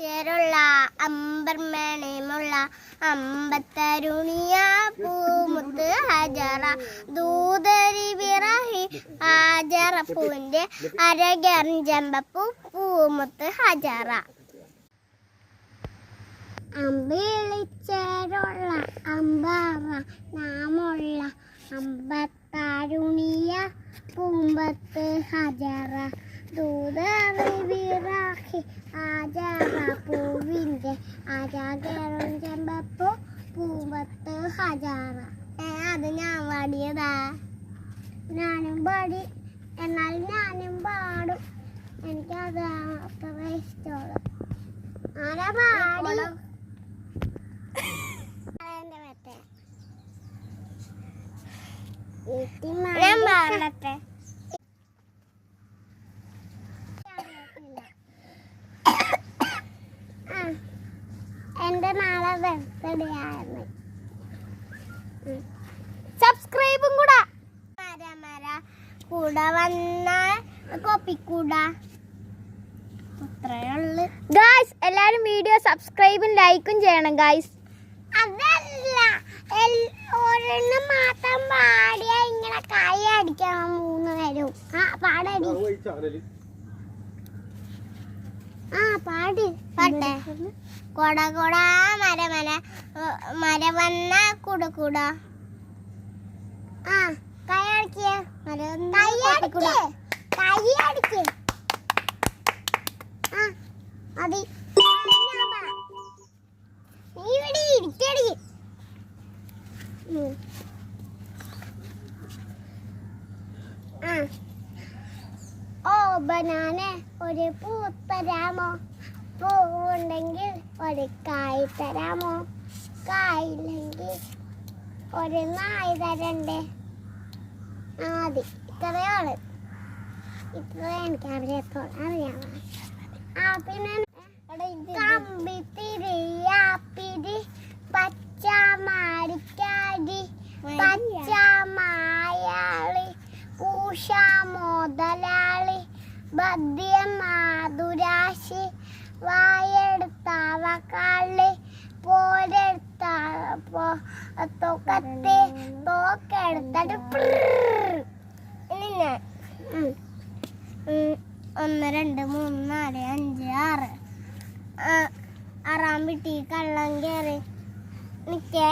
ചേരുള്ള അമ്പർമേണമുള്ള അമ്പത്തരുണിയ പൂമുത്ത് ഹജറ ദൂതരി വിറഹി ഹാജറ പൂവിൻ്റെ അരകറിഞ്ചമ്പപ്പൂ പൂമുത്ത് ഹജറ അമ്പിളിച്ചേരുള്ള അമ്പാറ നാമുള്ള അമ്പത്തരുണിയ പൂമ്പത്ത് ഹജറ ദൂതറി വിറാഹി ആജറ പൂവിൻ്റെ അരകറും ചെമ്പപ്പൂ പൂമ്പത്ത് ഹജറ. അത് ഞാൻ പാടിയതാ. ഞാനും പാടി, എന്നാൽ ഞാനും പാടും. എനിക്കത് അത്ര ഇഷ്ടമുള്ളു. ആരാ പാടി? ഞാൻ പാടട്ടെ. എന്റെ നാളെ ബർത്ത്ഡേ ആയിരുന്നു. സബ്സ്ക്രൈബും കൂടെ കൂടെ വന്ന കോപ്പിക്കൂടാ. അത്രയുള്ളു ഗായ്സ്. എല്ലാരും വീഡിയോ സബ്സ്ക്രൈബും ലൈക്കും ചെയ്യണം ഗായ്സ്. അതല്ല, ഒരെണ്ണം മാത്രം പാടിയ ഇങ്ങനെ കൈ അടിക്കണം 3 പേരും. പാടടി. പാടി പാട്ടെ. കൊട കൊട മരമന മരവന്ന കുട കൈ അടിക്കേ. കൈ അടിക്കേ. മതി. നീ ഇവിടെ ഇരിക്കടി. ഓ ബനാനെ ഒരു പൂ തരാമോ? പൂവുണ്ടെങ്കിൽ ഒരു കായ് തരാമോ? കായില്ലെങ്കിൽ ഒരു നായ് തരണ്ടേ? മതി. ഇത്രയാണ്. ഇത്ര എനിക്ക് അറിയാമോ? പിന്നെ കമ്പിത്തിരിയാപ്പിരി പച്ചമാടിക്കാടി പച്ചമായാളി പൂഷ മുതലാളി ബദ്യമാതുരാശി വായെടുത്താവക്കാളി പോരെടുത്താക്കത്തി തോക്കെടുത്തിട്ട് 1 2 3 4 5 6 6 വീട്ടിൽ കള്ളം കയറി നിൽക്കേ.